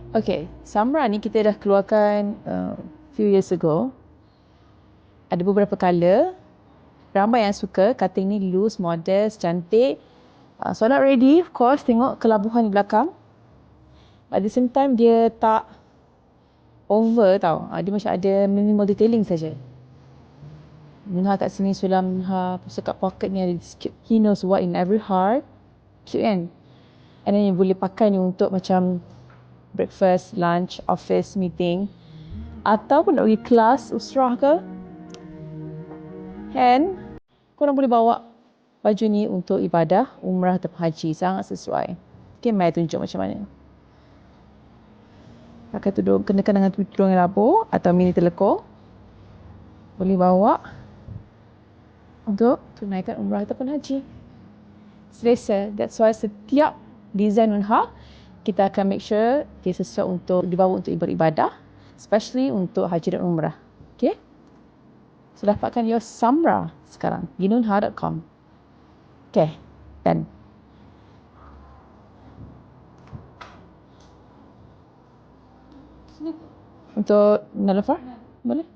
Okay, Samra ni kita dah keluarkan few years ago. Ada beberapa colour. Ramai yang suka. Cutting ni loose, modest, cantik. So not ready, of course. Tengok kelabuhan di belakang. At the same time, dia tak over tau. Dia macam ada minimal detailing saja. Minha kat sini sulam Minha. Lepas kat pocket ni ada sikit. He knows what in every heart. Cute kan? And then boleh pakai ni untuk macam breakfast, lunch, office, meeting. Ataupun nak pergi kelas, usrah ke. And korang boleh bawa baju ni untuk ibadah, umrah atau haji. Sangat sesuai. Okay, Mai tunjuk macam mana. Pakai tudung, kenakan dengan tudung yang labuh atau mini telekor. Boleh bawa untuk tunaikan umrah ataupun haji. Selesa. That's why setiap design Minha, kita akan make sure dia sesuai untuk dibawa untuk ibadah, especially untuk haji dan umrah. Okay? So, dapatkan your Samra sekarang di nunha.com. Okay, done. Untuk Nalafar, boleh?